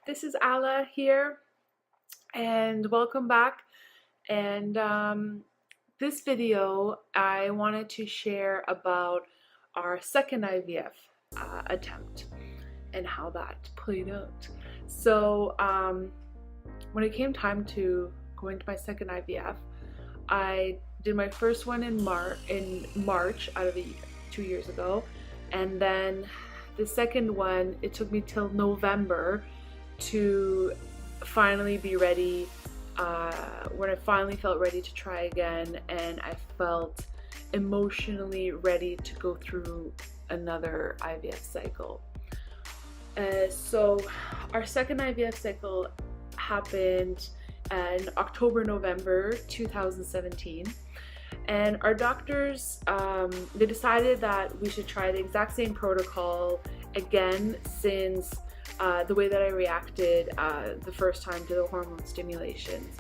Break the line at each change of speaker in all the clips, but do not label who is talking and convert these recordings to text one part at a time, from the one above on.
This is Ala here, and welcome back. And this video, I wanted to share about our second IVF attempt and how that played out. So, when it came time to go into my second IVF, I did my first one in March out of 2 years ago, and then the second one, it took me till November to finally be ready, when I finally felt ready to try again, and I felt emotionally ready to go through another IVF cycle. So our second IVF cycle happened in October-November 2017, and our doctors, they decided that we should try the exact same protocol again, since the way that I reacted the first time to the hormone stimulations.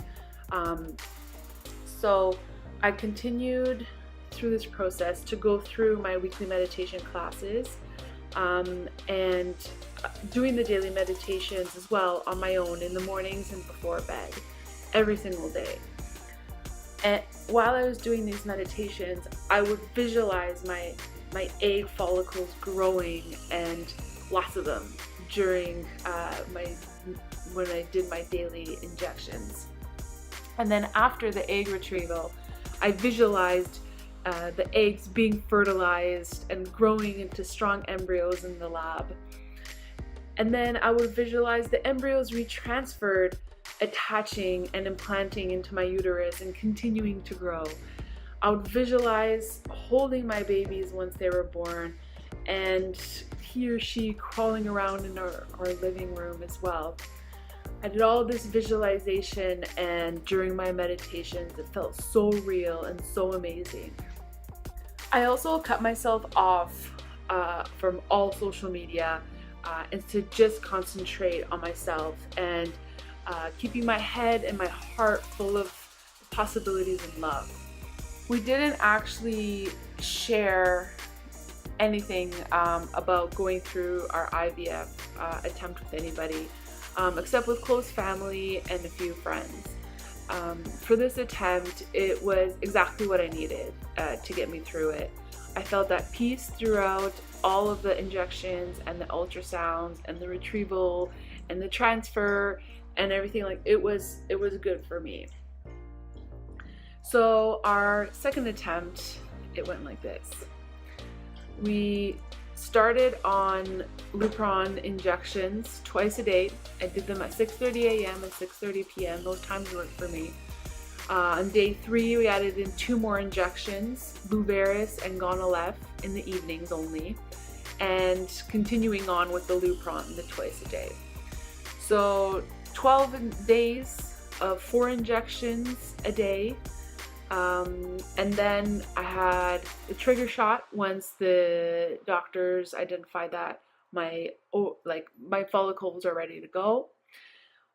So I continued through this process to go through my weekly meditation classes, and doing the daily meditations as well on my own in the mornings and before bed every single day. And while I was doing these meditations, I would visualize my egg follicles growing, and lots of them, during when I did my daily injections. And then after the egg retrieval, I visualized the eggs being fertilized and growing into strong embryos in the lab. And then I would visualize the embryos retransferred, attaching and implanting into my uterus and continuing to grow. I would visualize holding my babies once they were born, and he or she crawling around in our living room as well. I did all this visualization, and during my meditations, it felt so real and so amazing. I also cut myself off from all social media, and to just concentrate on myself and keeping my head and my heart full of possibilities and love. We didn't actually share anything about going through our IVF attempt with anybody, except with close family and a few friends. For this attempt, it was exactly what I needed to get me through it. I felt that peace throughout all of the injections and the ultrasounds and the retrieval and the transfer and everything. Like, it was good for me. So our second attempt, it went like this. We started on Lupron injections twice a day. I did them at 6:30 a.m. and 6:30 p.m. Those times worked for me. On day 3, we added in 2 more injections, Luveris and Gonal-f, in the evenings only, and continuing on with the Lupron, the twice a day. So 12 days of 4 injections a day. And then I had the trigger shot once the doctors identified that my follicles are ready to go.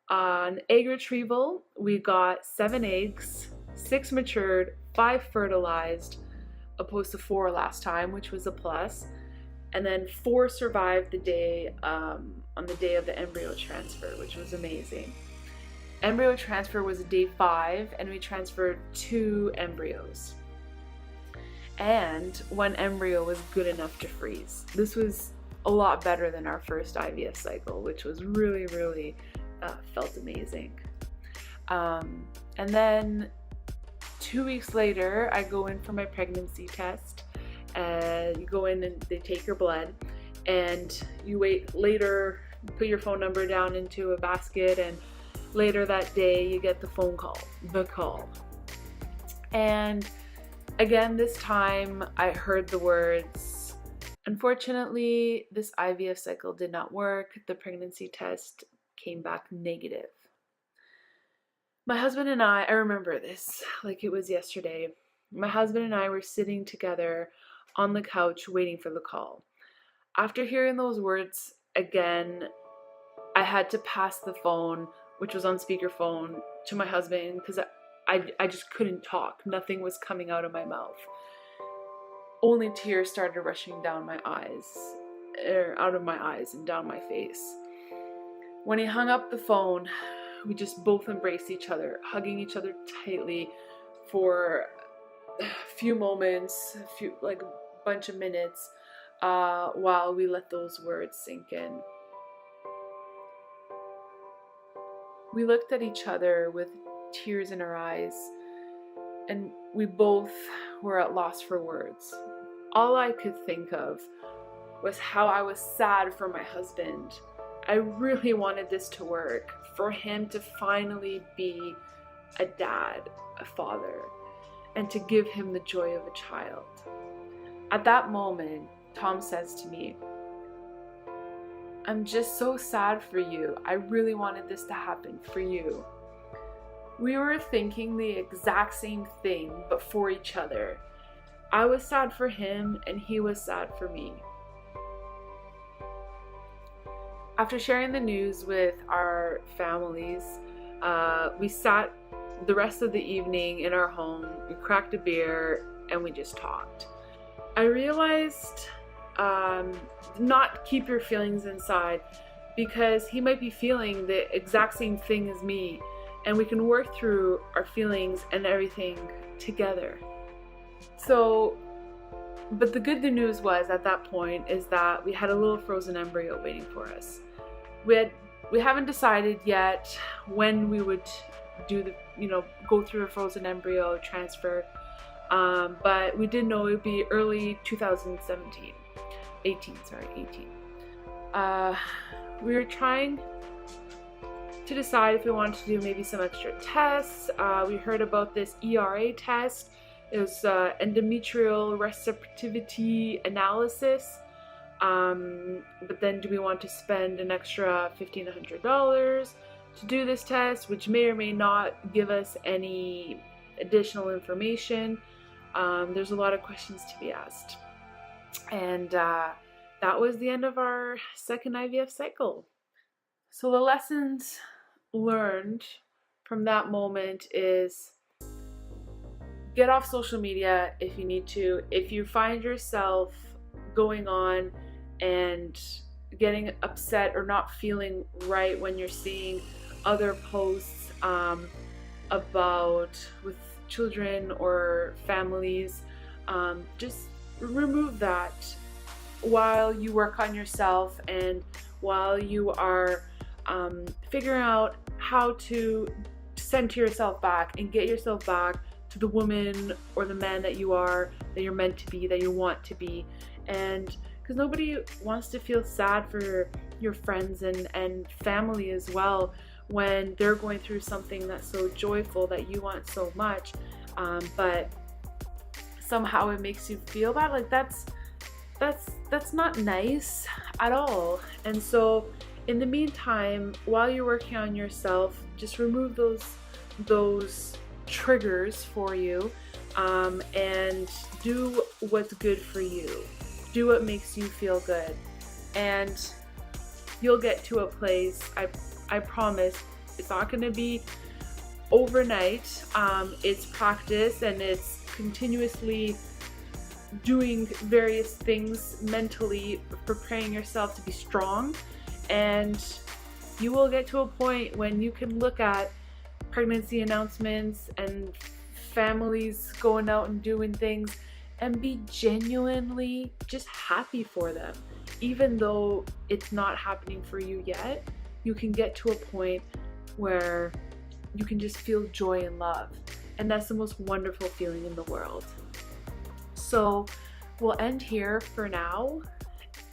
On egg retrieval, we got 7 eggs, 6 matured, 5 fertilized, opposed to 4 last time, which was a plus. And then 4 survived the day, on the day of the embryo transfer, which was amazing. Embryo transfer was day 5, and we transferred 2 embryos. And 1 embryo was good enough to freeze. This was a lot better than our first IVF cycle, which was really felt amazing. And then 2 weeks later, I go in for my pregnancy test. You go in and they take your blood, and you wait later, put your phone number down into a basket, and later that day you get the call. And again, this time I heard the words, "Unfortunately, this IVF cycle did not work. The pregnancy test came back negative." My husband and I remember this like it was yesterday. My husband and I were sitting together on the couch waiting for the call. After hearing those words again, I had to pass the phone, which was on speakerphone, to my husband, because I just couldn't talk. Nothing was coming out of my mouth. Only tears started rushing down my eyes, out of my eyes and down my face. When he hung up the phone, we just both embraced each other, hugging each other tightly for a few moments, a bunch of minutes, while we let those words sink in. We looked at each other with tears in our eyes, and we both were at loss for words. All I could think of was how I was sad for my husband. I really wanted this to work, for him to finally be a dad, a father, and to give him the joy of a child. At that moment, Tom says to me, "I'm just so sad for you. I really wanted this to happen for you." We were thinking the exact same thing, but for each other. I was sad for him, and he was sad for me. After sharing the news with our families, we sat the rest of the evening in our home, we cracked a beer, and we just talked. I realized not keep your feelings inside, because he might be feeling the exact same thing as me, and we can work through our feelings and everything together. But the good news was, at that point, is that we had a little frozen embryo waiting for us. We haven't decided yet when we would do go through a frozen embryo transfer, but we did know it would be early 2017. 18. We were trying to decide if we wanted to do maybe some extra tests. We heard about this ERA test. It was endometrial receptivity analysis. But then do we want to spend an extra $1,500 to do this test, which may or may not give us any additional information? There's a lot of questions to be asked. And that was the end of our second IVF cycle. So the lessons learned from that moment is, get off social media if you need to. If you find yourself going on and getting upset or not feeling right when you're seeing other posts about with children or families, just remove that while you work on yourself and while you are figuring out how to center yourself back and get yourself back to the woman or the man that you're meant to be, that you want to be. And because nobody wants to feel sad for your friends and family as well when they're going through something that's so joyful that you want so much, but somehow it makes you feel bad. Like that's not nice at all. And so in the meantime, while you're working on yourself, just remove those triggers for you, and do what's good for you. Do what makes you feel good, and you'll get to a place, I promise. It's not going to be overnight. It's practice, and it's continuously doing various things mentally, preparing yourself to be strong, and you will get to a point when you can look at pregnancy announcements and families going out and doing things and be genuinely just happy for them. Even though it's not happening for you yet, you can get to a point where you can just feel joy and love, and that's the most wonderful feeling in the world. So we'll end here for now,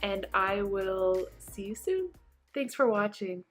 and I will see you soon. Thanks for watching.